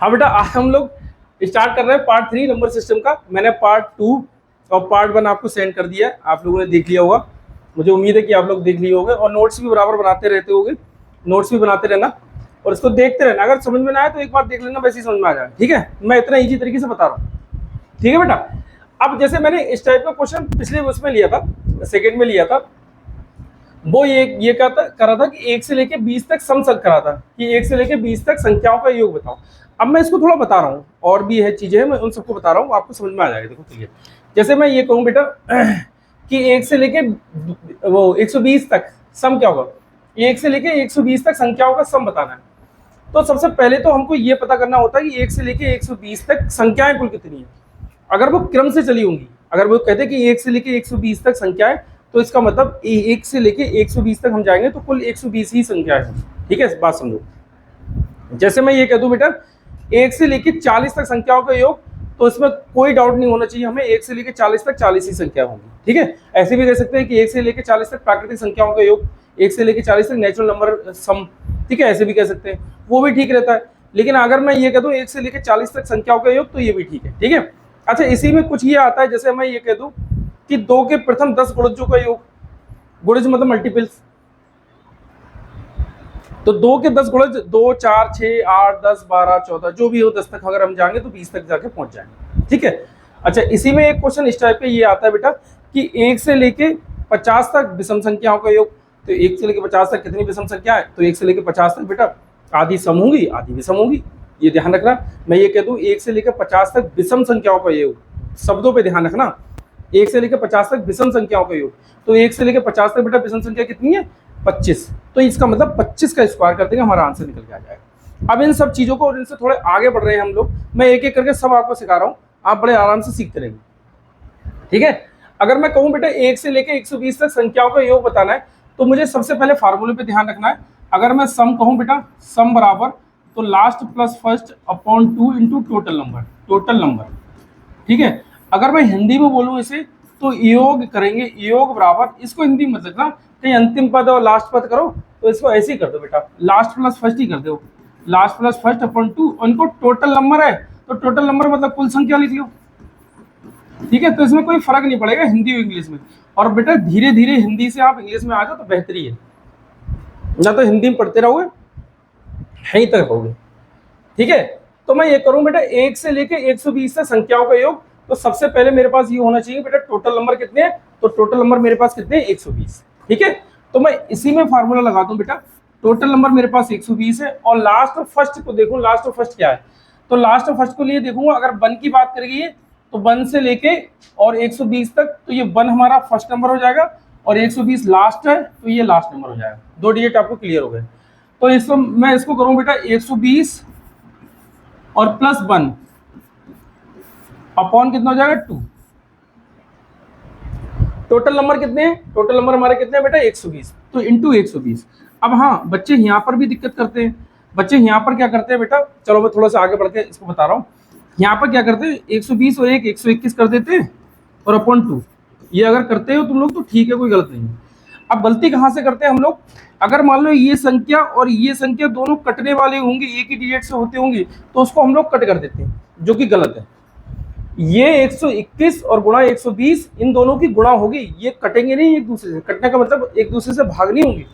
हाँ बेटा, आज हम लोग स्टार्ट कर रहे हैं पार्ट 3 नंबर सिस्टम का। मैंने पार्ट 2 और पार्ट 1 आपको सेंड कर दिया है, आप लोगों ने देख लिया होगा। मुझे उम्मीद है कि आप लोग देख लिए होंगे और नोट्स भी बराबर बनाते रहते होंगे। नोट्स भी बनाते रहना और इसको देखते रहना। अगर समझ में ना आए तो एक बार देख लेना, वैसे ही समझ में आ जाए। ठीक है, मैं इतना ईजी तरीके से बता रहा हूँ। ठीक है बेटा, अब जैसे मैंने इस टाइप का क्वेश्चन पिछले उसमें लिया था, सेकेंड में लिया था। वो ये करा था कि 1 से लेके 20 तक सम करा था कि 1 से लेके 20 तक संख्याओं का योग बताओ। अब मैं इसको थोड़ा बता रहा हूँ, और भी है चीजें, मैं उन सबको बता रहा हूँ, आपको समझ में आ जाएगा। देखो क्लियर। जैसे मैं ये कहूँ बेटा कि 1 से लेके वो 120 तक सम क्या होगा, 1 से लेके 120 तक संख्याओं का सम बताना है। तो सबसे पहले तो हमको ये पता करना होता है कि 1 से लेके 120 तक संख्याएं कुल कितनी है। अगर वो क्रम से चली होंगी, अगर वो कहते हैं कि 1 से लेके 120 तक संख्याएं, तो इसका मतलब 1 से लेके 120 तक हम जाएंगे तो कुल 120 ही संख्याएं हैं। ठीक है, इस बात समझो। जैसे मैं ये कह दूं बेटा 1 से लेके 40 तक संख्याओं का योग, तो इसमें कोई डाउट नहीं होना चाहिए हमें, 1 से लेके 40 तक 40 ही संख्या होंगी। ठीक है, ऐसे भी कह सकते हैं कि 1 से लेके 40 तक प्राकृतिक संख्याओं का योग, 1 से लेके 40 तक नेचुरल नंबर सम। ठीक है, ऐसे भी कह सकते हैं, वो भी ठीक रहता है। लेकिन अगर मैं ये कह दूं 1 से लेके 40 तक संख्याओं का योग, तो ये भी ठीक है। ठीक है, अच्छा इसी में कुछ ये आता है, जैसे मैं ये कह दूं कि 2 के प्रथम 10 गुणजों का योग, गुणज मतलब मल्टीपल्स, तो 2 के 10 गुणज 2, 4, 6, 8, 10, 12, 14 जो भी हो 10 तक अगर हम जाएंगे तो 20 तक जाके पहुंच जाएंगे। ठीक है, अच्छा इसी में एक क्वेश्चन इस टाइप का ये आता है बेटा कि 1 से लेके 50 तक विषम संख्याओं का योग। तो 1 से लेके 50 तक कितनी विषम संख्या है, तो 1 से लेके 50 तक बेटा आधी सम होंगी आधी विषम होंगी, ये ध्यान रखना। मैं ये कह दूं 1 से लेकर 50 तक विषम संख्याओं का योग, शब्दों पे ध्यान रखना। 1 से लेकर 50 तक विषम संख्याओं का योग, तो 1 से लेकर 50 तक बेटा विषम संख्या कितनी है, 25। तो इसका मतलब 25 का स्क्वायर कर देंगे, हमारा आंसर निकल के आ जाएगा। अब इन सब चीजों को और इनसे थोड़े आगे बढ़ रहे हैं हम लोग, मैं एक एक करके सब आपको सिखा रहा हूँ, आप बड़े आराम से सीखते रहेंगे। ठीक है, अगर मैं कहूँ बेटा 1 से लेकर 120 तक संख्याओं का योग बताना है, तो मुझे सबसे पहले फार्मूले पे ध्यान रखना है। अगर मैं सम कहूँ बेटा, सम बराबर तो last plus first upon 2 into total number, total number. ठीक है, अगर मैं हिंदी में बोलूँ इसे तो योग करेंगे, योग बराबर, इसको हिंदी में मत लिखना कहीं अंतिम पद और लास्ट पद करो, तो इसको ऐसे ही कर दो बेटा, लास्ट प्लस फर्स्ट ही कर दो, लास्ट प्लस फर्स्ट अपॉन 2, उनको टोटल नंबर है तो टोटल नंबर मतलब कुल संख्या लिख लो। ठीक है, तो इसमें कोई फर्क नहीं पड़ेगा हिंदी और इंग्लिश में। और बेटा धीरे धीरे हिंदी से आप इंग्लिश में आ जाओ तो बेहतरी है, ना तो हिंदी में पढ़ते रहोगे यहीं तक रहोगे। ठीक है, तो मैं ये करूं बेटा 1 से लेके 120 तक संख्याओं का योग, तो सबसे पहले मेरे पास ये होना चाहिए बेटा टोटल नंबर कितने हैं, तो टोटल नंबर मेरे पास कितने हैं 120। ठीक है, तो मैं इसी में फार्मूला लगा दूं बेटा, टोटल नंबर मेरे पास 120 है और लास्ट और फर्स्ट को देखूं, लास्ट और फर्स्ट क्या है, तो लास्ट और फर्स्ट को लिए देखूंगा, अगर 1 की बात करेंगे तो 1 से लेके और 120 तक, तो ये 1 हमारा फर्स्ट नंबर हो जाएगा और 120 लास्ट है तो ये लास्ट नंबर हो जाएगा। 2 डिजिट आपको क्लियर हो गए। तो इसको मैं इसको करूं बेटा 120 और प्लस 1 अपॉन कितना हो जाएगा 2। टोटल नंबर कितने हैं, टोटल नंबर हमारे कितने हैं बेटा 120, तो इंटू 120। अब हाँ, बच्चे यहाँ पर भी दिक्कत करते हैं, बच्चे यहाँ पर क्या करते हैं बेटा, चलो मैं थोड़ा सा आगे बढ़ के इसको बता रहा हूँ। यहाँ पर क्या करते हैं 120 और 121 कर देते हैं और अपॉन 2, ये अगर करते हो तुम लोग तो ठीक है, कोई गलत नहीं है। अब गलती कहाँ से करते हैं हम लोग, अगर मान लो ये संख्या और ये संख्या दोनों कटने वाले होंगे, एक ही डिजिट से होते होंगे, तो उसको हम लोग कट कर देते हैं, जो कि गलत है। ये 121 और गुणा 120 इन दोनों की गुणा होगी, ये कटेंगे नहीं एक दूसरे से, कटने का मतलब एक दूसरे से भाग नहीं होंगे,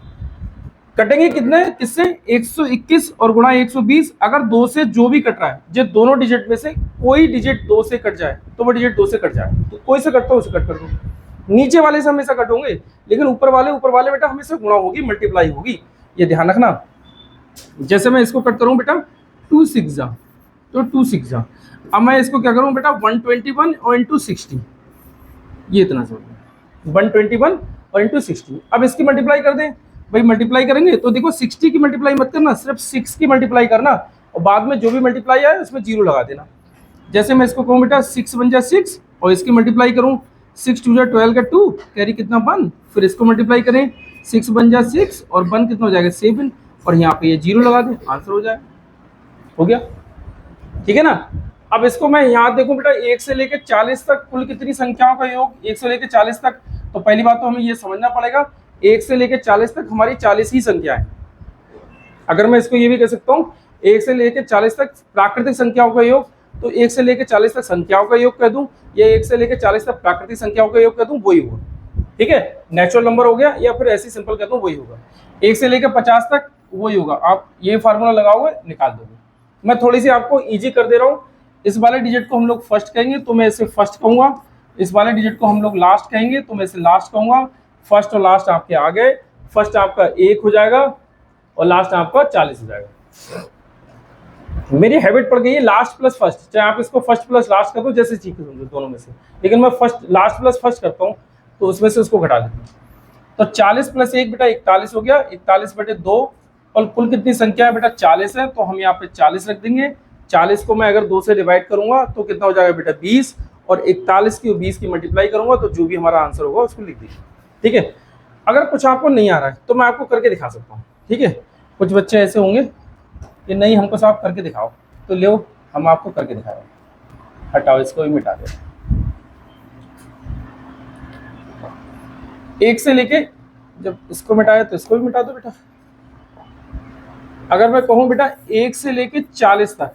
कटेंगे कितने किससे 121 और गुणा 120। अगर 2 से जो भी कट रहा है, जो दोनों डिजिट में से कोई डिजिट 2 से कट जाए तो वो डिजिट 2 से कट जाए, तो कोई से कटता है उसे कट कर दो। नीचे वाले से हमेशा कट होंगे, लेकिन ऊपर वाले बेटा हमेशा गुणा होगी, मल्टीप्लाई होगी, ये ध्यान रखना। जैसे मैं इसको कट करूं बेटा 2 6 जा, तो 2 6 जा। अब मैं इसको क्या करूं बेटा 121 और इंटू 60, ये इतना समझ 121 और इंटू 60। अब इसकी मल्टीप्लाई कर दें भाई, मल्टीप्लाई करेंगे तो देखो 60 की मल्टीप्लाई मत करना, सिर्फ 6 की मल्टीप्लाई करना और बाद में जो भी मल्टीप्लाई आए उसमें 0 लगा देना। जैसे मैं इसको कहूँ बेटा 6 1 जा 6 और इसकी मल्टीप्लाई करूँ 6 2 जा 12 का 2 कैरी कितना 1, फिर इसको मल्टीप्लाई करें 6 1 जा 6 और 1 कितना हो जाएगा 7 और यहाँ पे ये 0 लगा दें, आंसर हो जाएगा, हो गया। ठीक है ना। अब इसको मैं यहाँ देखूं बेटा 1 से लेकर 40 तक कुल कितनी संख्याओं का योग, 1 से लेकर 40 तक, तो पहली बात तो हमें ये समझना पड़ेगा 1 से लेकर 40 तक हमारी 40 ही संख्या है। अगर मैं इसको ये भी कह सकता हूँ 1 से लेके 40 तक प्राकृतिक संख्याओं का योग, तो 1 से लेके 40 तक संख्याओं का योग कह दूं या 1 से लेके 40 तक प्राकृतिक संख्याओं का योग कह दूं, वही होगा। ठीक है, नेचुरल नंबर हो गया या फिर ऐसी सिंपल कह दूं, वही होगा। 1 से लेके 50 तक वही होगा। आप ये फार्मूला लगाओगे, निकाल दोगे। मैं थोड़ी सी आपको इजी कर दे रहा हूँ। इस वाले डिजिट को हम लोग फर्स्ट कहेंगे तो मैं इसे फर्स्ट कहूंगा, इस वाले डिजिट को हम लोग लास्ट कहेंगे तो मैं इसे लास्ट कहूंगा। फर्स्ट और लास्ट आपके आ गए, फर्स्ट आपका 1 हो जाएगा और लास्ट आपका 40 हो जाएगा। मेरी हैबिट पड़ गई है लास्ट प्लस फर्स्ट, चाहे आप इसको फर्स्ट प्लस लास्ट कर दो, जैसे चीज समझो दोनों में से, लेकिन मैं फर्स्ट लास्ट प्लस फर्स्ट करता हूँ तो उसमें से उसको घटा देता हूँ। तो 40 प्लस 1 बेटा 41 हो गया, 41 बटे 2, और कुल कितनी संख्या है बेटा 40 है, तो हम यहाँ पे 40 रख देंगे। 40 को मैं अगर 2 से डिवाइड करूंगा तो कितना हो जाएगा बेटा 20, और 41 की 20 की मल्टीप्लाई करूंगा तो जो भी हमारा आंसर होगा उसको लिख दीजिए। ठीक है, अगर कुछ आपको नहीं आ रहा है तो मैं आपको करके दिखा सकता हूँ। ठीक है, कुछ बच्चे ऐसे होंगे कि नहीं हमको साहब करके दिखाओ, तो लो हम आपको करके दिखा रहे हैं। हटाओ, इसको भी मिटा दे। 1 से लेके, जब इसको मिटाया तो इसको भी मिटा दो बेटा। अगर मैं कहूं बेटा 1 से लेके 40 तक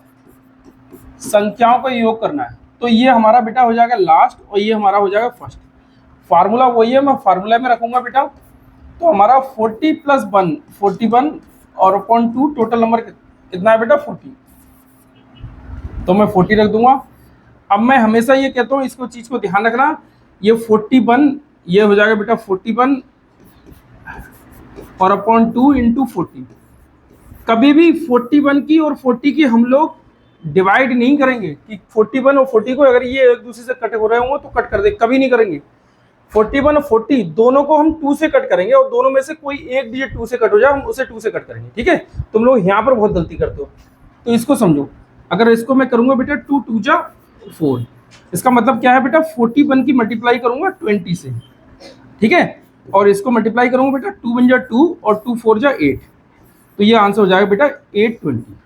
संख्याओं का योग करना है, तो ये हमारा बेटा हो जाएगा लास्ट और ये हमारा हो जाएगा फर्स्ट। फार्मूला वही है, मैं फार्मूला में रखूंगा बेटा। तो हमारा 40 प्लस 1 41 और अपॉन 2 टोटल नंबर कितना है बेटा 40, तो मैं 40 रख दूंगा। अब मैं हमेशा ये कहता हूँ, इसको चीज को ध्यान रखना, ये 41 ये हो जाएगा बेटा 41 और अपॉन 2 इंटू 40। कभी भी 41 की और 40 की हम लोग डिवाइड नहीं करेंगे कि 41 और 40 को अगर ये एक दूसरे से कट हो रहे होंगे तो कट कर दे, कभी नहीं करेंगे। 41 और 40 दोनों को हम 2 से कट करेंगे और दोनों में से कोई एक डिजिट 2 से कट हो जाए हम उसे 2 से कट करेंगे। ठीक है, तुम लोग यहाँ पर बहुत गलती करते हो, तो इसको समझो। अगर इसको मैं करूंगा बेटा 2 2 जा 4, इसका मतलब क्या है बेटा 41 की मल्टीप्लाई करूंगा 20 से। ठीक है, और इसको मल्टीप्लाई करूंगा बेटा 2 1 जा 2 और 2 4 जा 8, तो ये आंसर हो जाएगा बेटा 820।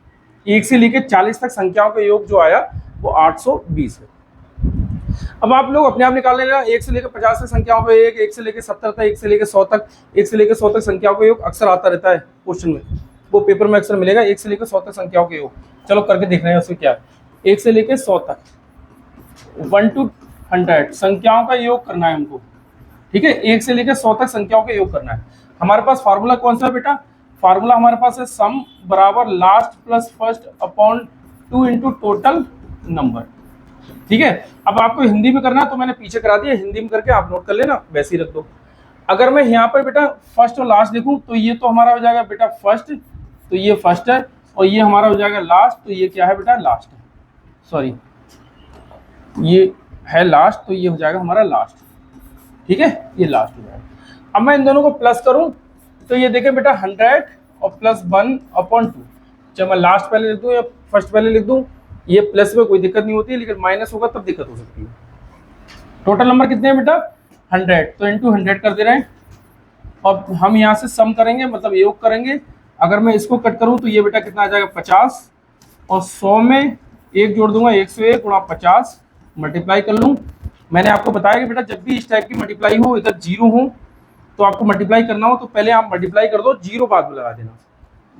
1 से लेकर 40 तक संख्याओं का योग जो आया वो 820 है। अब आप लोग अपने आप निकाल लेना, 1 से लेकर 50 तक संख्याओं का योग, 1 से लेकर 70 तक, 1 से लेकर 100 तक, 1 से लेकर 100 तक संख्याओं का योग अक्सर आता रहता है क्वेश्चन में, वो पेपर में अक्सर मिलेगा। 1 से लेकर 100 तक संख्याओं के योग, चलो करके देख रहे हैं उसमें क्या है। 1 से लेकर 100 तक 1 to 100 संख्याओं का योग करना है हमको। ठीक है, 1 से लेकर 100 तक संख्याओं का योग करना है। हमारे पास फार्मूला कौन सा है बेटा, फार्मूला हमारे पास है सम बराबर last plus first upon 2 into total number. ठीक है, अब आपको हिंदी में करना है तो मैंने पीछे करा दिया, हिंदी में करके आप नोट कर लेना, वैसे ही रख दो। अगर मैं यहाँ पर बेटा फर्स्ट और लास्ट देखूं तो ये तो हमारा हो जाएगा बेटा फर्स्ट, तो ये फर्स्ट है, और ये हमारा हो जाएगा लास्ट, तो ये क्या है बेटा लास्ट है, सॉरी ये है लास्ट, तो ये हो जाएगा हमारा लास्ट। ठीक है, ये लास्ट हो जाएगा। अब मैं इन दोनों को प्लस करूं तो ये देखें बेटा 100 और प्लस 1 अपॉन 2, चाहे मैं लास्ट पहले लिख दूं या फर्स्ट पहले लिख दूं, ये प्लस में कोई दिक्कत नहीं होती है, लेकिन माइनस होगा तब दिक्कत हो सकती है। टोटल नंबर कितने हैं बेटा 100, तो इंटू 100 कर दे रहे हैं, और हम यहाँ से सम करेंगे मतलब योग करेंगे। अगर मैं इसको कट करूं तो ये बेटा कितना आ जाएगा 50, और 100 में 1 जोड़ दूंगा 101 गुणा 50, मल्टीप्लाई कर लूँ। मैंने आपको बताया कि बेटा जब भी इस टाइप की मल्टीप्लाई हो, इधर जीरो हो, तो आपको मल्टीप्लाई करना हो तो पहले आप मल्टीप्लाई कर दो, जीरो बाद में लगा देना,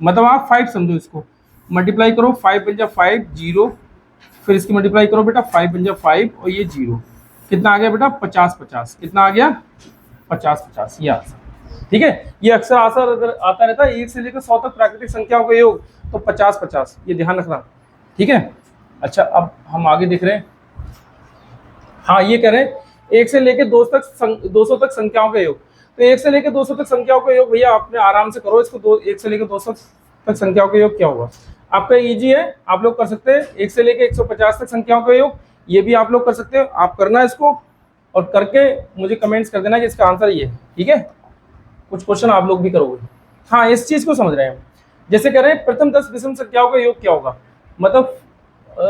मतलब आप 5 समझो इसको, मल्टीप्लाई करो 5 बन जा 5 0, फिर इसकी मल्टीप्लाई करो बेटा 5 बन जा 5 और ये 0, कितना आ गया बेटा 50 50, कितना आ गया 50 50, ये आंसर। ठीक है, ये अक्सर आंसर आता रहता है 1 से लेकर 100 तक प्राकृतिक संख्याओं का योग, तो 50 50, ये ध्यान रखना। ठीक है, अच्छा अब हम आगे देख रहे हैं। हाँ, ये कह रहे हैं 1 से लेकर 200 तक संख्याओं का योग, तो 1 से लेकर 200 तक संख्याओं का योग भैया आपने आराम से करो इसको। 1 से लेकर 200 तक संख्याओं का योग क्या होगा, आपका इजी है, आप लोग कर सकते हैं। 1 से लेकर 150 तक संख्याओं का योग, ये भी आप लोग कर सकते हो। आप करना इसको और करके मुझे कमेंट्स कर देना कि इसका आंसर ये है। ठीक है, कुछ क्वेश्चन आप लोग भी करोगे। हाँ, इस चीज को समझ रहे हैं, जैसे कह रहे हैं प्रथम 10 विषम संख्याओं का योग क्या होगा, मतलब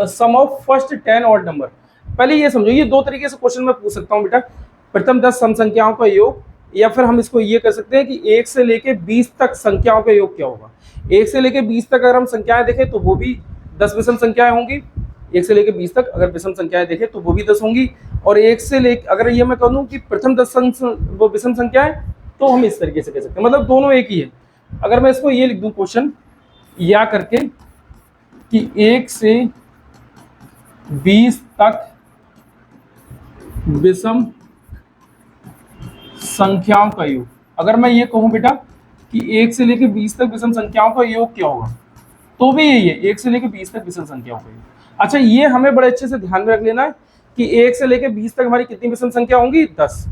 सम ऑफ फर्स्ट 10 ऑड नंबर। पहले ये समझो, ये 2 तरीके से क्वेश्चन मैं पूछ सकता हूँ बेटा, प्रथम 10 सम संख्याओं का योग, या फिर हम इसको ये कर सकते हैं कि 1 से लेके 20 तक संख्याओं का योग क्या होगा। 1 से लेके 20 तक अगर हम संख्याएं देखें तो वो भी 10 विषम संख्याएं होंगी। 1 से लेके 20 तक अगर विषम संख्याएं देखें तो वो भी 10 होंगी। और 1 से लेके अगर ये मैं कहूँ कि प्रथम 10 वो विषम संख्याएं, तो हम इस तरीके से कह सकते हैं, मतलब दोनों एक ही है। अगर मैं इसको ये लिख दूं क्वेश्चन या करके कि 1 से 20 तक विषम संख्याओं का योग। अगर मैं ये कहूं बेटा कि 1 से लेकर 20 तक विषम संख्याओं का योग क्या होगा, तो भी यही है, 1 से लेकर 20 तक विषम संख्याओं का योग। अच्छा, ये हमें बड़े अच्छे से ध्यान में रख लेना है कि 1 से लेकर 20 तक हमारी कितनी विषम संख्या होंगी, 10,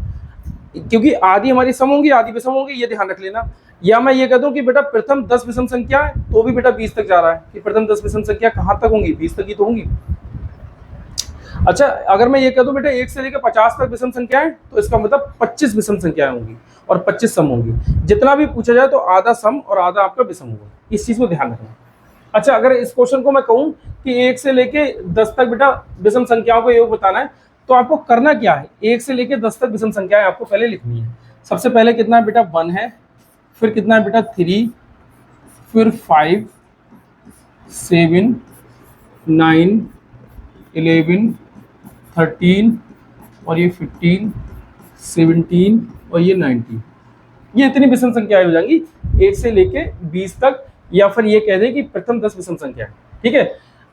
क्योंकि आधी हमारी सम होंगी, आधी विषम होंगी, ये ध्यान रख लेना। या मैं ये कह दूं कि बेटा प्रथम 10 विषम संख्या है, तो भी बेटा 20 तक जा रहा है, कि प्रथम 10 विषम संख्या कहां तक होंगी, 20 तक ही तो होंगी। अच्छा, अगर मैं ये कह दूं बेटा 1 से लेकर 50 तक विषम संख्याएं, तो इसका मतलब 25 विषम संख्याएं होंगी और 25 सम होंगी। जितना भी पूछा जाए तो आधा सम और आधा आपका विषम होगा, इस चीज को ध्यान रखना। अच्छा, अगर इस क्वेश्चन को मैं कहूं कि 1 से लेके 10 तक बेटा विषम संख्याओं का योग बताना है, तो आपको करना क्या है, 1 से लेके 10 तक विषम संख्याएं आपको पहले लिखनी है। सबसे पहले कितना है बेटा, 1 है, फिर कितना है बेटा 3, फिर 5, 7, 9, 11, 13 और ये 15, 17 और ये 19, ये इतनी विषम संख्याएं हो जाएंगी 1 से लेके 20 तक, या फिर ये कह दें कि प्रथम 10 विषम संख्या। ठीक है,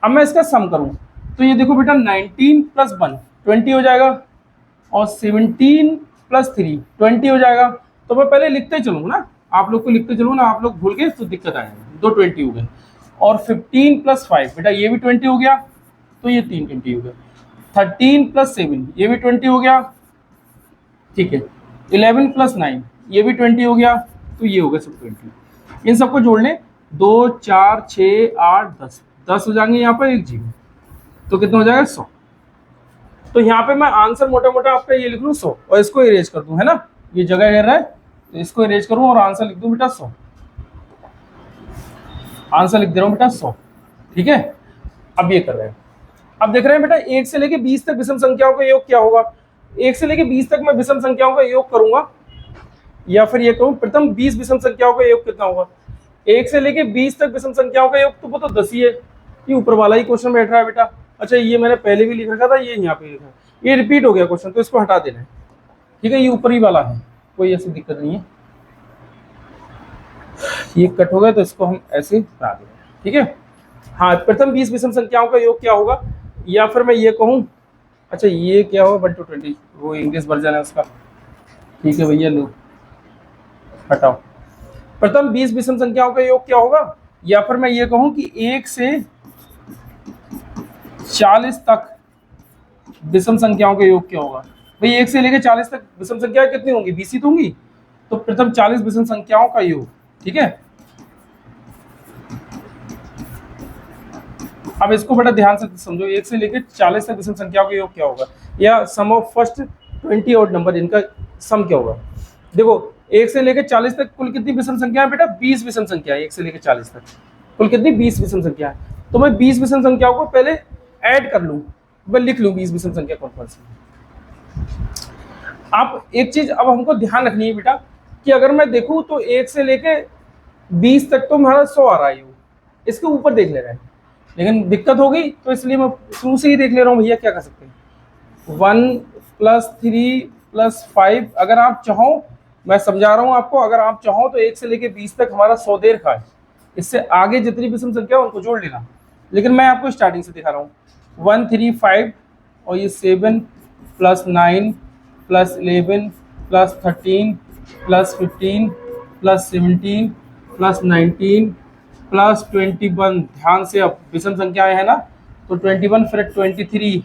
अब मैं इसका सम करूं तो ये देखो बेटा 19 प्लस 1 20 हो जाएगा, और 17 प्लस 3 20 हो जाएगा। तो मैं पहले लिखते चलूंगा ना, आप लोग को लिखते चलूँ ना, आप लोग भूल गए तो दिक्कत आएगी। 2 20 हो गए, और 15 प्लस 5 बेटा ये भी 20 हो गया, तो ये 3 20 हो गया। 13 प्लस 7 ये भी 20 हो गया, ठीक है। 11 प्लस 9 ये भी 20 हो गया, तो ये हो गया सब 20। इन सबको जोड़ लें, 2 4 6 8 10 10 हो जाएंगे यहाँ पर, एक जीरो, तो कितना हो जाएगा 100। तो यहाँ पे मैं आंसर मोटा मोटा आपका ये लिख लूँ 100, और इसको इरेज कर दूं, है ना, ये जगह घेर रहा है तो इसको इरेज करूँ और आंसर लिख दूं बेटा 100। आंसर लिख दे रहा हूँ बेटा 100, ठीक है। अब ये कर रहे हैं, अब देख रहे हैं बेटा 1 से लेके 20 तक विषम संख्याओं का योग क्या होगा। 1 से लेके 20 तक मैं विषम संख्याओं का योग करूंगा, या फिर ये कहूँ प्रथम 20 विषम संख्याओं का योग कितना होगा। 1 से लेके 20 तक विषम संख्याओं का योग तो वो तो 10 ही है, ये ऊपर वाला ही क्वेश्चन बैठ रहा है बेटा। अच्छा, ये मैंने पहले भी लिख रखा था, ये यहाँ पे लिखा है, ये रिपीट हो गया क्वेश्चन, तो इसको हटा देना है, ठीक है। ये ऊपर ही वाला है, कोई ऐसी दिक्कत नहीं है, ये कट हो गया तो इसको हम ऐसे हटा देंगे, ठीक है। हाँ, प्रथम 20 विषम संख्याओं का योग क्या होगा, या फिर मैं ये कहूँ, अच्छा ये क्या होगा 1 to 20, वो इंग्लिश वर्जन है उसका, ठीक है भैया, लो हटाओ। प्रथम 20 विषम संख्याओं का योग क्या होगा, या फिर मैं ये कहूँ कि 1 से 40 तक विषम संख्याओं का योग क्या होगा। भाई 1 से लेकर 40 तक विषम संख्याएं कितनी होंगी, 20 ही तो होंगी, तो प्रथम 40 विषम संख्याओं का योग, ठीक है। अब इसको बड़ा ध्यान से समझो, 1 से लेकर 40 तक विषम संख्याओं का योग क्या होगा, या सम ऑफ फर्स्ट 20 ऑड नंबर, इनका सम क्या होगा। देखो 1 से लेकर 40 तक कुल कितनी विषम संख्या है बेटा, 20 विषम संख्या है। 1 से लेकर 40 तक कुल कितनी, 20 विषम संख्या है। तो मैं 20 विषम संख्याओं को पहले ऐड कर लूं, मैं लिख लूं 20 विषम संख्या कौन कौन सी। आप एक चीज अब हमको ध्यान रखनी है बेटा, कि अगर मैं देखूं तो 1 से लेके 20 तक तो हमारा 100 आ रहा है, इसके ऊपर देख ले रहा है, लेकिन दिक्कत हो गई तो इसलिए मैं शुरू से ही देख ले रहा हूँ। भैया क्या कर सकते हैं, 1 + 3 + 5, अगर आप चाहो, मैं समझा रहा हूँ आपको, अगर आप चाहो तो 1 से लेके 20 तक हमारा 100 दे रखा है, इससे आगे जितनी विषम संख्या उनको जोड़ लेना, लेकिन मैं आपको स्टार्टिंग से दिखा रहा हूँ। 1 3 5 और ये 7 + 9 + 11 + 13 + 15 + 17 + 19 + 21, ध्यान से, अब विषम संख्याएं है ना, तो 21, फिर 23,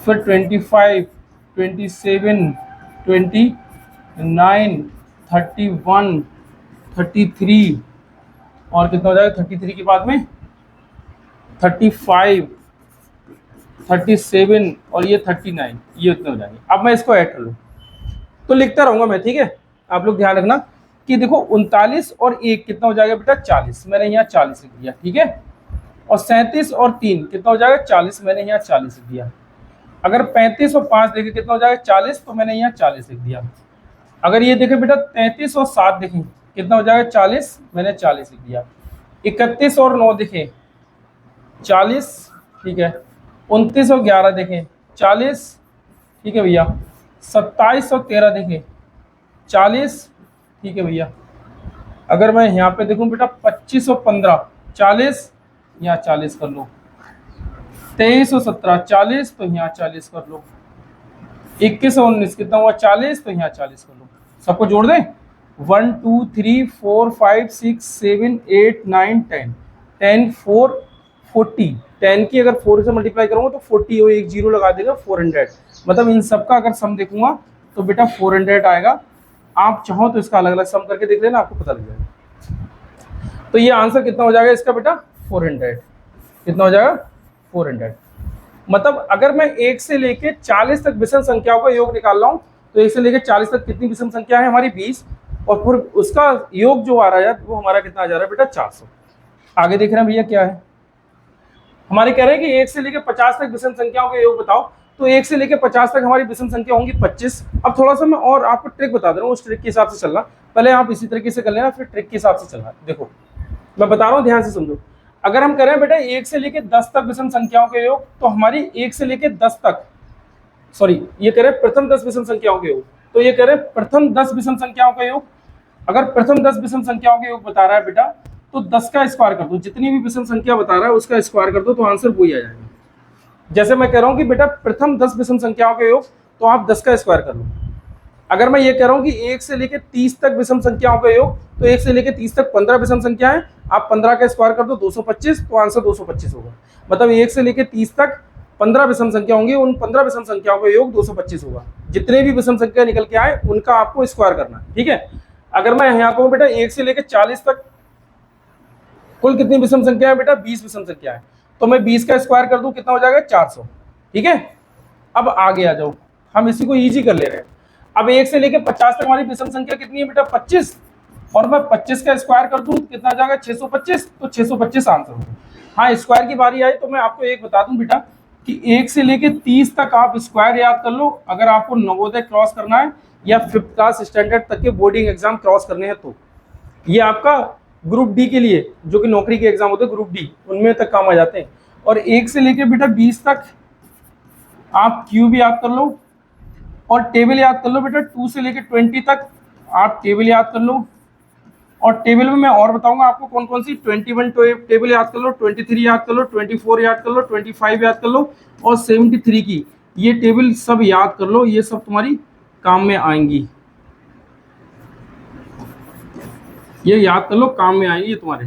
फिर 25, 27, 29, 31, 33, और कितना हो जाएगा 33 के बाद में 35, 37 और ये 39, ये उतने हो जाएंगे। अब मैं इसको ऐड कर लूँ तो लिखता रहूंगा मैं, ठीक है। आप लोग ध्यान रखना कि देखो 39 और 1 कितना हो जाएगा बेटा 40, मैंने यहाँ 40 लिख दिया, ठीक है। और 37 और 3 कितना हो जाएगा 40, मैंने यहाँ 40 लिख दिया। अगर 35 और 5 देखें कितना हो जाएगा 40, तो मैंने यहाँ 40 लिख दिया। अगर ये देखें बेटा 33 और 7 देखें कितना हो जाएगा 40, मैंने 40 लिख दिया। 31 और 9 देखें 40, ठीक है। 29 और 11 देखें 40, ठीक है भैया। 27 और 13 देखें 40, ठीक है भैया। अगर मैं यहाँ पे देखूं बेटा 25 और 15 40, यहाँ 40 कर लो, 23 और 17 40, तो यहाँ 40 कर लो, 21 और 19 कितना हुआ 40, तो यहाँ 40 कर लो। सबको जोड़ दें, 1 2 3 4 5 6 7 8 9 10, 10 4 40, 10 की अगर 4 से मल्टीप्लाई करूंगा तो 40 और एक जीरो लगा देगा 400। मतलब इन सबका अगर सम देखूंगा तो बेटा 400 आएगा। आप चाहो तो इसका अलग अलग सम करके देख लेना, आपको पता लग जाएगा। तो ये आंसर कितना हो जाएगा इसका बेटा 400। कितना हो जाएगा 400। मतलब अगर मैं 1 से लेके 40 तक विषम संख्याओं का योग निकाल रहा हूँ तो 1 से लेके 40 तक कितनी विषम संख्या है हमारी 20, और फिर उसका योग जो आ रहा है वो हमारा कितना आ जा रहा है बेटा 400। आगे देख रहे हैं भैया क्या है, हमारे कह रहे हैं कि 1 से लेके 50 तक विषम संख्याओं का योग बताओ। तो 1 से लेके 50 तक हमारी विषम संख्या होंगी 25। अब थोड़ा सा मैं और आपको ट्रिक बता दे रहा हूँ, उस ट्रिक के हिसाब से चलना, पहले आप इसी तरीके से कर लेना फिर ट्रिक के हिसाब से चलना। देखो मैं बता रहा हूँ, ध्यान से समझो। अगर हम करें बेटा 1 से लेके 10 तक विषम संख्याओं के योग, तो हमारी 1 से लेके 10 तक, सॉरी ये करें प्रथम 10 विषम संख्याओं के योग, तो ये करें प्रथम 10 विषम संख्याओं का योग। अगर प्रथम 10 विषम संख्याओं के योग बता रहा है बेटा, तो 10 का स्क्वायर कर दो, जितनी भी विषम संख्या बता रहा है उसका स्क्वायर कर दो, तो आंसर वही आ जाएगा। जैसे मैं कह रहा हूँ कि बेटा प्रथम 10 विषम संख्याओं के योग, तो आप 10 का स्क्वायर कर लो। अगर मैं ये कह रहा हूँ कि 1 से लेके 30 तक विषम संख्याओं का योग, तो 1 से लेके 30 तक 15 विषम संख्या है, आप 15 का स्क्वायर कर दो 225, तो आंसर 225 होगा। मतलब 1 से लेके 30 तक 15 विषम संख्या होंगी, उन 15 विषम संख्याओं का योग 225 होगा। जितने भी विषम संख्या निकल के आए उनका आपको स्क्वायर करना है, ठीक है। अगर मैं यहाँ कहूँ बेटा 1 से लेके 40 तक कुल कितनी विषम संख्या है बेटा 20 विषम संख्या है, तो मैं 20 का स्क्वायर कर दूं, कितना हो जाएगा 400, ठीक है। अब आगे आ जाओ, हम इसी को इजी कर ले रहे हैं। अब 1 से लेके 50 तक हमारी विषम संख्या कितनी है बेटा 25, और मैं 25 का स्क्वायर कर दूं कितना आ जाएगा 625, तो 625 आंसर होगा। हाँ स्क्वायर की बारी आई तो मैं आपको एक बता दूं बेटा कि 1 से लेके 30 तक आप स्क्वायर याद कर लो, अगर आपको नवोदय क्रॉस करना है या 5th क्लास स्टैंडर्ड तक के बोर्डिंग एग्जाम क्रॉस करने हैं, तो ये आपका ग्रुप डी के लिए, जो कि नौकरी के एग्जाम होते हैं ग्रुप डी, उनमें तक काम आ जाते हैं। और 1 से लेके बेटा 20 तक आप क्यूब याद कर लो, और टेबल याद कर लो बेटा 2 से लेके 20 तक आप टेबल याद कर लो। और टेबल में मैं और बताऊंगा आपको कौन कौन सी, 21 टेबल याद कर लो, 23 याद कर लो, 24 याद कर लो, 25 याद कर लो, और 73 की ये टेबल सब याद कर लो, ये सब तुम्हारी काम में आएंगी, ये याद कर लो काम में आएगी। ये तुम्हारे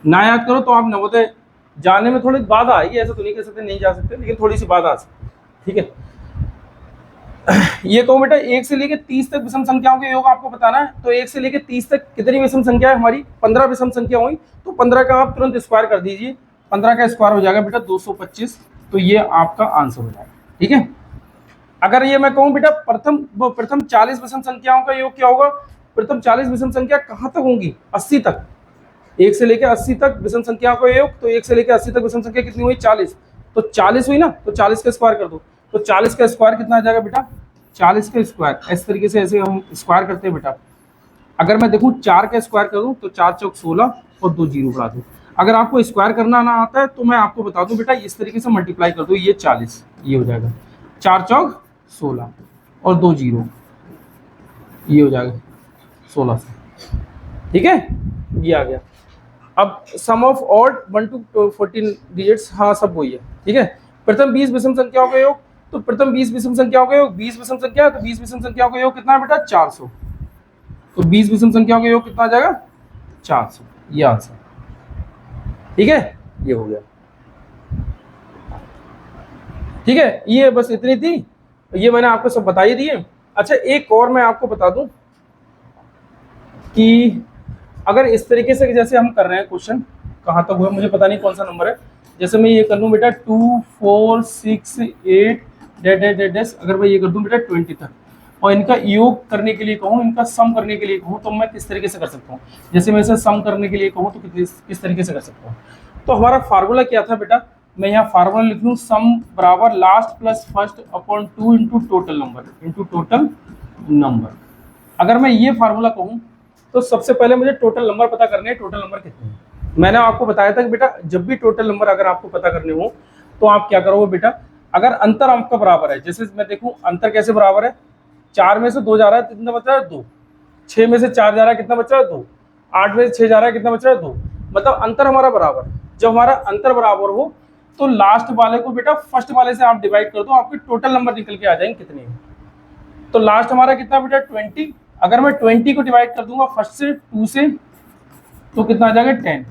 ना याद करो तो आप नवोदय जाने में थोड़ी बाधा आएगी, ऐसा तो नहीं कह सकते नहीं जा सकते, लेकिन थोड़ी सी बाधा आ सकती है, ठीक है। ये कहूँ बेटा 1 से लेके 30 तक विषम संख्याओं के योग आपको बताना है, तो 1 से लेके 30 तक कितनी विषम संख्या है हमारी 15 विषम संख्या हुई, तो 15 का आप तुरंत स्क्वायर कर दीजिए, 15 का स्क्वायर हो जाएगा बेटा 225, तो ये आपका आंसर हो जाएगा, ठीक है। अगर ये मैं कहूँ बेटा प्रथम 40 विषम संख्याओं का योग क्या होगा, प्रथम 40 विषम संख्या कहाँ तक होंगी 80 तक, 1 से लेकर 80 तक विषम संख्या का योग, तो 1 से लेकर 80 तक विषम संख्या कितनी हुई 40, तो 40 हुई ना, तो 40 का स्क्वायर कर दो, तो 40 का स्क्वायर कितना आ जाएगा बेटा 40 का स्क्वायर, इस तरीके से ऐसे हम स्क्वायर करते हैं बेटा। अगर मैं देखूं 4 का स्क्वायर करूं तो 4 चौक 16 और 2 जीरो बढ़ा दूं। अगर आपको स्क्वायर करना ना आता है तो मैं आपको बता दूं बेटा इस तरीके से मल्टीप्लाई कर दो, ये 40 ये हो जाएगा 4 चौक 16 और 2 जीरो, ये हो जाएगा 16 से, ठीक है, ये आ गया। अब सम ऑफ ऑड 1 to 14 डिजिट्स, हाँ सब वही है, ठीक है। प्रथम 20 विषम संख्याओं का योग, तो प्रथम 20 विषम संख्याओं का योग 20 विषम संख्या, तो 20 विषम संख्याओं का योग कितना है बेटा 400, तो 20 विषम संख्याओं का योग कितना आ जाएगा 400, ये आंसर, ठीक है, ये हो गया, ठीक है। ये बस इतनी थी, ये मैंने आपको सब बता ही दिए। अच्छा एक और मैं आपको बता दूं कि अगर इस तरीके से जैसे हम कर रहे हैं, क्वेश्चन कहाँ तक हुआ मुझे पता नहीं कौन सा नंबर है, जैसे मैं ये कर लूँ बेटा 2 4 6 8 डैश, अगर मैं ये कर दूँ बेटा 20 तक, और इनका योग करने के लिए कहूँ, इनका सम करने के लिए कहूँ, तो मैं किस तरीके से कर सकता हूँ। जैसे मैं इसे सम करने के लिए कहूँ तो किस तरीके से कर सकता हूँ। तो हमारा फार्मूला क्या था बेटा, मैं यहाँ फार्मूला लिख लूँ, सम बराबर last plus first upon 2 into total number. अगर मैं ये फार्मूला कहूँ तो सबसे पहले मुझे टोटल नंबर पता करने हैं, टोटल नंबर कितने हैं। मैंने आपको बताया था कि बेटा जब भी टोटल नंबर अगर आपको पता करने हो तो आप क्या करोगे बेटा, अगर अंतर आपका बराबर है, जैसे मैं देखूं अंतर कैसे बराबर है, 4 में से 2 जा रहा है कितना बच रहा है 2, 6 में से 4 जा रहा है कितना बच रहा है 2, 8 में से 6 जा रहा है कितना बच रहा है 2, मतलब अंतर हमारा बराबर है। जब हमारा अंतर बराबर हो तो लास्ट वाले को बेटा फर्स्ट वाले से आप डिवाइड कर दो, आपके टोटल नंबर निकल के आ जाएंगे कितने हैं। तो लास्ट हमारा कितना बेटा 20, अगर मैं 20 को डिवाइड कर दूंगा फर्स्ट से 2 से तो कितना आ जाएगा 10,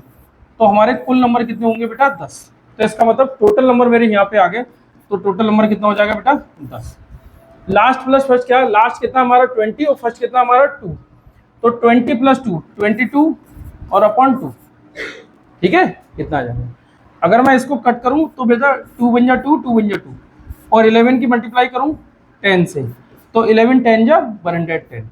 तो हमारे कुल नंबर कितने होंगे बेटा 10। तो इसका मतलब टोटल नंबर मेरे यहाँ पे आ गए, तो टोटल नंबर कितना हो जाएगा बेटा 10। लास्ट प्लस फर्स्ट क्या है, लास्ट कितना हमारा 20 और फर्स्ट कितना हमारा 2, तो 20 प्लस 2 22 और अपॉन 2, ठीक है कितना आ जाएगा। अगर मैं इसको कट करूं तो बेटा 2 बन जा 2, 2 बन जा 2 और 11 की मल्टीप्लाई करूं 10 से, तो 11 10 जा 110,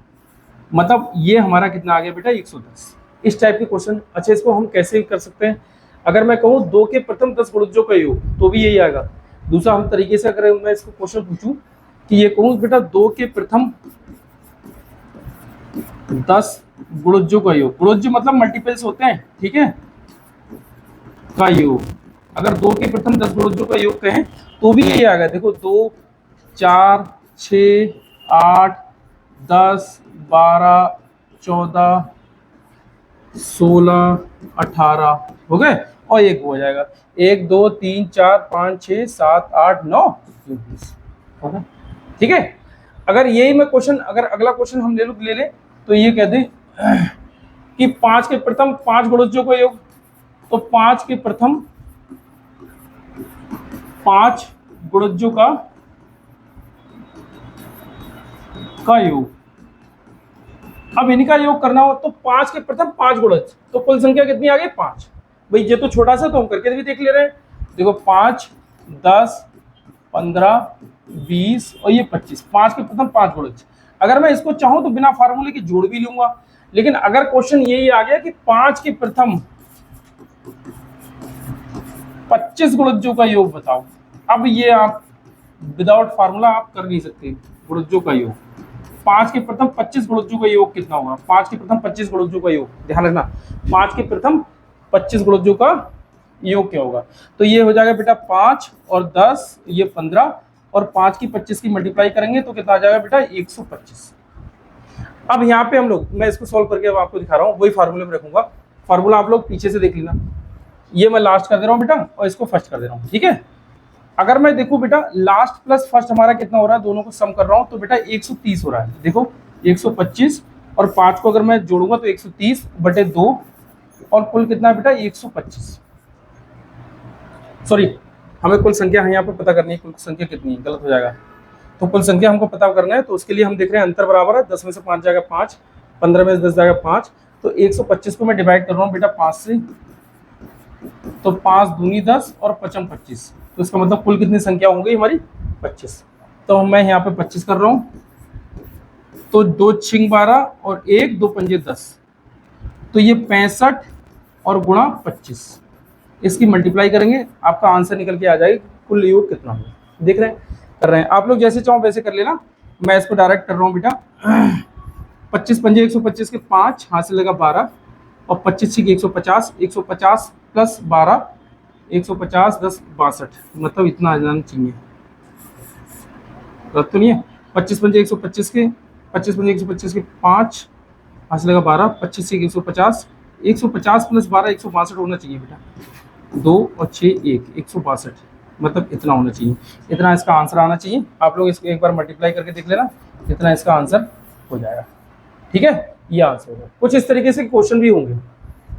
मतलब ये हमारा कितना आ गया बेटा 110। इस टाइप के क्वेश्चन। अच्छा इसको हम कैसे कर सकते हैं, अगर मैं कहूँ 2 के प्रथम 10 गुणजों का योग तो भी यही आएगा। दूसरा हम तरीके से अगर मैं इसको क्वेश्चन पूछूं कि ये कहूँ बेटा 2 के प्रथम 10 गुणजों का योग, गुणज मतलब मल्टीपल्स होते हैं, ठीक है, का योग, अगर 2 के प्रथम 10 गुणजों का योग कहें तो भी यही आएगा। देखो 2 4 6 8 10 12 14 16 18 हो गए, और एक हो जाएगा 1 2 3 4 5 6 7 8 9 20 हो गया, ठीक है। अगर यही मैं क्वेश्चन, अगर अगला क्वेश्चन हम ले ले तो ये कह दें कि 5 के प्रथम 5 गुणजों का योग, तो 5 के प्रथम 5 गुणजों का योग, अब इनका योग करना हो तो 5 के प्रथम 5 गुणज, तो कुल संख्या कितनी आ गई 5। भाई ये तो छोटा सा तो हम करके भी देख ले रहे हैं, देखो 5 10 15 20 और ये 25, 5 के प्रथम 5 गुणज। अगर मैं इसको चाहूं तो बिना फार्मूले के जोड़ भी लूंगा, लेकिन अगर क्वेश्चन यही आ गया कि 5 के प्रथम 25 गुणजों का योग बताओ, अब ये आप विदाउट फार्मूला आप कर नहीं सकते। गुणजों का योग 5 के प्रथम 25 गुणजों का योग कितना होगा, 5 के प्रथम 25 गुणजों का योग, ध्यान रखना 5 के प्रथम 25 गुणजों का योग क्या होगा, तो ये हो जाएगा बेटा 5 और 10 ये 15 और 5 की 25 की मल्टीप्लाई करेंगे तो कितना आ जाएगा बेटा 125। अब यहाँ पे हम लोग, मैं इसको सॉल्व करके अब आपको दिखा रहा हूँ, वही फार्मूले में रखूंगा, फार्मूला आप लोग पीछे से देख लेना, ये मैं लास्ट कर दे रहा हूँ बेटा और इसको फर्स्ट कर दे रहा हूँ, ठीक है। अगर मैं देखूं बेटा लास्ट प्लस फर्स्ट हमारा कितना हो रहा है, दोनों को सम कर रहा हूं तो बेटा 130 हो रहा है। देखो 125 और 5 को अगर मैं जोड़ूंगा तो 130 बटे 2 और कुल कितना है बेटा 125। सॉरी, हमें कुल संख्या यहाँ पर पता करनी है, कुल संख्या कितनी है, गलत हो जाएगा। तो कुल संख्या हमको पता करना है, तो उसके लिए हम देख रहे हैं अंतर बराबर है, 10 में से 5 जाएगा 5, 15 में से 10 जाएगा 5, तो 125 को मैं डिवाइड कर रहा हूँ बेटा 5 से, तो 5 दूनी 10 और 5 25, तो इसका मतलब कुल कितनी संख्या होंगी हमारी 25। तो मैं यहाँ पे 25 कर रहा हूँ, तो 2 छिंग 12 और 1 2 पंजे 10, तो ये 65 और गुणा 25, इसकी मल्टीप्लाई करेंगे आपका आंसर निकल के आ जाएगा कुल योग कितना होगा। देख रहे हैं, कर रहे हैं, आप लोग जैसे चाहो वैसे कर लेना, मैं इसको डायरेक्ट कर रहा हूँ बेटा। 25 पंजे 125 के 5 हाथ से लगा 12 और 25 छिक 150, 150 प्लस 12 150 10 62, मतलब इतना आ जाना चाहिए, गलत तो नहीं है। 25 पंजे 125 के 25 पंजे 125 के 5 हाथ से लगा 12, 25 छिक 150, 150 प्लस 12 162 होना चाहिए बेटा, 2 और 6 1 162, मतलब इतना होना चाहिए, इतना इसका आंसर आना चाहिए। आप लोग इसको एक बार मल्टीप्लाई करके देख लेना, इतना इसका आंसर हो जाएगा, ठीक है, ये आंसर होगा। कुछ इस तरीके से क्वेश्चन भी होंगे,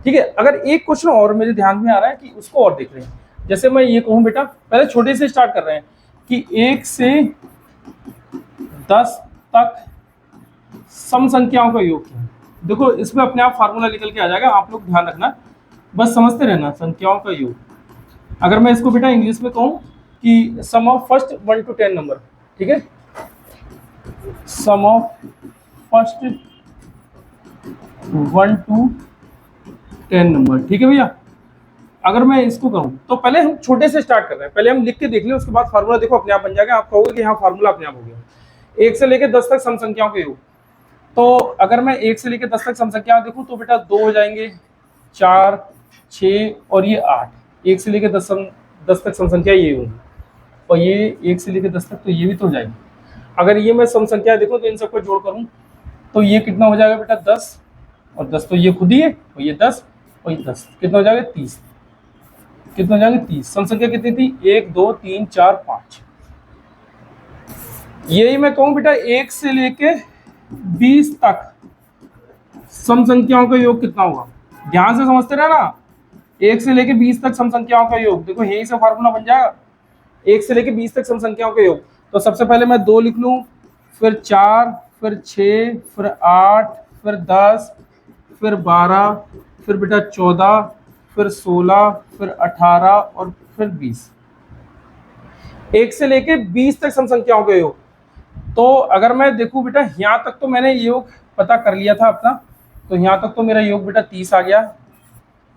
ठीक है। अगर एक क्वेश्चन और मेरे ध्यान में आ रहा है कि उसको और देख रहे हैं, जैसे मैं ये कहूँ बेटा, पहले छोटे से स्टार्ट कर रहे हैं कि 1 से 10 तक सम संख्याओं का योग क्या है। देखो इसमें अपने आप फार्मूला निकल के आ जाएगा, आप लोग ध्यान रखना, बस समझते रहना संख्याओं का योग। अगर मैं इसको बेटा इंग्लिश में कहूँ कि सम ऑफ फर्स्ट 1 to 10 नंबर, ठीक है, सम ऑफ फर्स्ट 1 to 10 नंबर, ठीक है भैया। अगर मैं इसको कहूँ तो पहले हम छोटे से स्टार्ट कर रहे हैं, पहले हम लिख के देख लें, उसके बाद फार्मूला देखो अपने आप बन जाएगा, आप कहोगे कि हाँ फार्मूला अपने आप हो गया। 1 से लेकर 10 तक सम संख्याओं के योग, तो अगर मैं 1 से लेकर 10 तक सम संख्या देखूँ तो बेटा 2 हो जाएंगे, 4 6 और ये 8, 1 से लेकर 10 तक सम संख्या ये होंगी, और ये 1 से लेकर 10 तक तो ये भी तो हो जाएगी। अगर ये मैं सम संख्या देखूँ तो इन सबको जोड़ करूँ तो ये कितना हो जाएगा बेटा 10 और 10, तो ये खुद ही है, और ये 10 और ये 10 कितना हो जाएगा 30, कितना हो जाएंगे 30। सम संख्या कितनी थी 1 2 3 4 5। यही मैं कहूं बेटा 1 से लेके 20 तक सम संख्याओं का योग कितना होगा, ध्यान से समझते रहना। 1 से लेके 20 तक सम संख्याओं का योग, देखो यही से फार्मूला बन जाएगा। 1 से लेके 20 तक सम संख्याओं का योग, तो सबसे पहले मैं 2 लिख लूं, फिर 4, फिर 6, फिर 8, फिर 10, फिर 12, फिर बेटा 14, फिर 16, फिर 18 और फिर 20। 1 से लेके 20 तक सम संख्याओं का योग। तो अगर मैं देखूं बेटा यहां तक तो मैंने योग पता कर लिया था अपना, तो यहां तक तो मेरा योग बेटा 30 आ गया।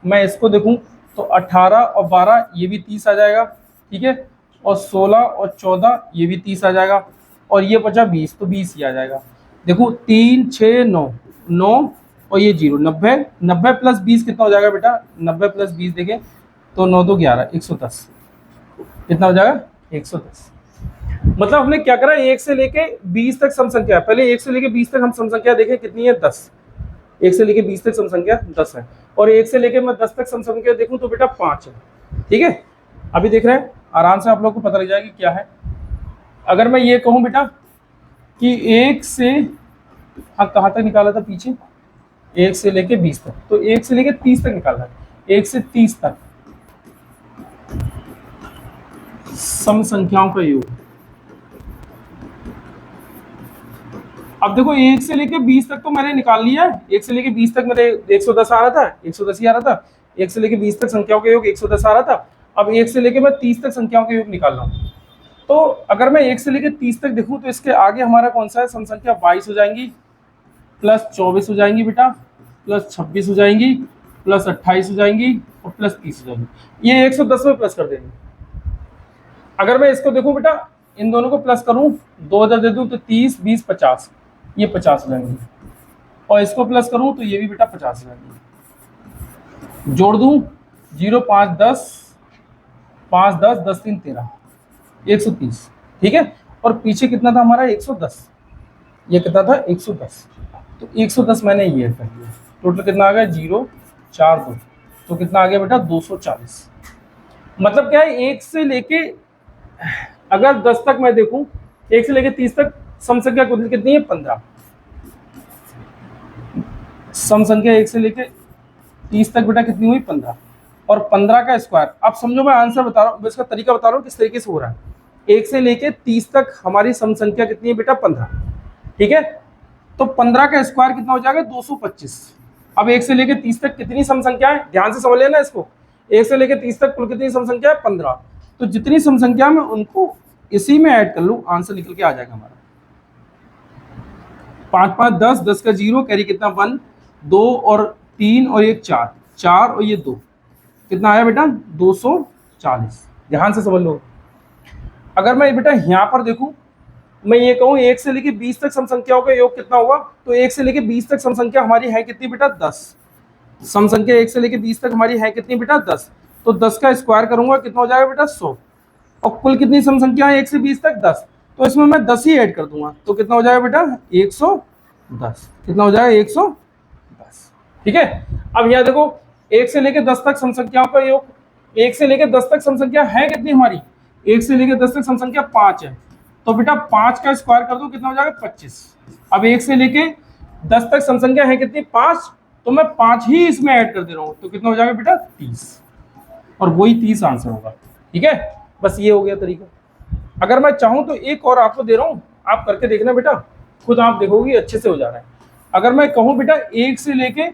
मैं इसको देखूं तो 18 और 12 ये भी 30 आ जाएगा, ठीक है, और 16 और 14 ये भी 30 आ जाएगा, और ये बचा 20, तो 20 ही आ जाएगा। देखो 3 6 9 9 और ये 0, 90 90 प्लस 20 कितना हो जाएगा बेटा, 90 प्लस 20 देखें तो 9 2 11 110, कितना हो जाएगा 110। मतलब हमने क्या करा, 1 से लेके 20 तक सम संख्या, पहले 1 से लेके 20 तक हम सम संख्या देखें कितनी है 10। 1 से लेके 20 तक सम संख्या 10 है, और 1 से लेके मैं 10 तक सम संख्या देखूं तो बेटा 5 है, ठीक है। अभी देख रहे हैं आराम से आप लोग को पता लग जाएगा क्या है। अगर मैं ये कहूं बेटा कि 1 से कहाँ तक निकाला था पीछे, 1 से लेके 20 तक, तो 1 से लेके 30 तक निकालना है, 1 से 30 तक सम संख्याओं का योग। अब देखो 1 से लेके 20 तक तो मैंने निकाल लिया है, 1 से लेके 20 तक मेरे 110 आ रहा था, 110 ही आ रहा था। 1 से लेके 20 तक संख्याओं का योग 110 आ रहा था। अब 1 से लेके मैं 30 तक संख्याओं का योग निकाल रहा हूँ। तो अगर मैं 1 से लेके 30 तक देखूं तो इसके आगे हमारा कौन सा है, सम संख्या 22 हो जाएंगी, प्लस 24 हो जाएंगी बेटा, प्लस 26 हो जाएंगी, प्लस 28 हो जाएंगी और प्लस 30 हो जाएंगी। ये 110 में प्लस कर देंगे। अगर मैं इसको देखूं बेटा, इन दोनों को प्लस करूं, 2000 दे दूं तो 30 20 50, ये 50 हो जाएंगे, और इसको प्लस करूं तो ये भी बेटा 50 हो जाएंगे। जोड़ दूं 0 5 10 5 10 10 3 13 130, ठीक है। और पीछे कितना था हमारा 110, ये कितना था 110, तो 110 मैंने ये कर दिया। टोटल कितना आ गया 0 4 2, तो कितना आ गया बेटा 240। मतलब क्या है, 1 से लेके अगर 10 तक मैं देखूं, 1 से लेके 30 तक सम संख्या कितनी है 15। सम संख्या 1 से लेके 30 तक बेटा कितनी हुई 15, और 15 का स्क्वायर। अब समझो मैं आंसर बता रहा हूँ, इसका तरीका बता रहा हूँ किस तरीके से हो रहा है। 1 से लेके 30 तक हमारी सम संख्या कितनी है बेटा 15, ठीक है। तो 15 का स्क्वायर कितना हो जाएगा 225। अब 1 से लेके 30 तक कितनी सम संख्या है, ध्यान से समझ लेना इसको। 1 से लेके 30 तक कुल कितनी सम संख्या है 15, तो जितनी सम संख्या में उनको इसी में ऐड कर लूं, आंसर निकल के आ जाएगा हमारा। 5 5 10 10 का 0 कैरी कितना 1 2 और 3 और 1 4 4 और ये 2, कितना आया बेटा 240। ध्यान से समझ लो। अगर मैं बेटा यहाँ पर देखूं, मैं ये कहूँ 1 से लेके 20 तक सम संख्याओं का योग कितना होगा, तो 1 से लेके 20 तक सम संख्या हमारी है कितनी बेटा 10। सम संख्या 1 से लेके 20 तक हमारी है कितनी बेटा 10, तो 10 का स्क्वायर करूंगा कितना हो जाएगा बेटा 100, और कुल कितनी सम संख्या है 1 से 20 तक 10, तो इसमें मैं 10 ही ऐड कर दूंगा, तो कितना हो जाएगा बेटा 110। कितना हो जाएगा 110, ठीक है। अब यहाँ देखो 1 से लेके 10 तक सम संख्याओं का योग, 1 से लेके 10 तक सम संख्या है कितनी हमारी, 1 से लेके 10 तक सम संख्या 5 है, तो बेटा 5 का स्क्वायर कर दो कितना हो जाएगा 25। अब 1 से लेके 10 तक सम संख्या है कितनी 5, तो मैं 5 ही इसमें ऐड कर दे रहा हूं, तो कितना हो जाएगा बेटा 30, और वही 30 आंसर होगा, ठीक है। बस ये हो गया तरीका। अगर मैं चाहूं तो एक और आपको दे रहा हूं, आप करके देखना बेटा, खुद आप देखोगे अच्छे से हो जा रहा है। अगर मैं कहूं बेटा 1 से लेके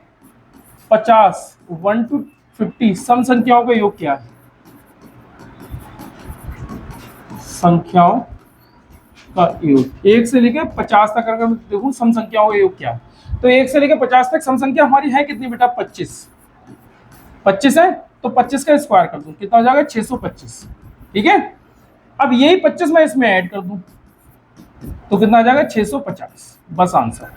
50 1 to 50 सम संख्याओं का योग क्या है, संख्याओं का योग 1 से लेके 50 तक अगर मैं देखूं सम संख्याओं का योग क्या है, तो 1 से लेके 50 तक सम संख्या हमारी है कितनी बेटा 25 है, तो 25 का स्क्वायर कर दूं कितना हो जाएगा 625, ठीक है। अब यही 25 मैं इसमें ऐड कर दूं तो कितना आ जाएगा 650, बस आंसर,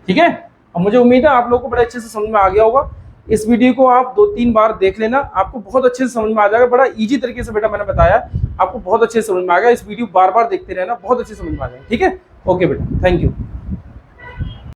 ठीक है। अब मुझे उम्मीद है आप लोगों को बड़े अच्छे से समझ में आ गया होगा। इस वीडियो को आप 2-3 बार देख लेना, आपको बहुत अच्छे से समझ में आ जाएगा। बड़ा इजी तरीके से बेटा मैंने बताया, आपको बहुत अच्छे से समझ में आ गया। इस वीडियो बार बार देखते रहना, बहुत अच्छे से समझ में आ जाएगा, ठीक है। ओके बेटा, थैंक यू।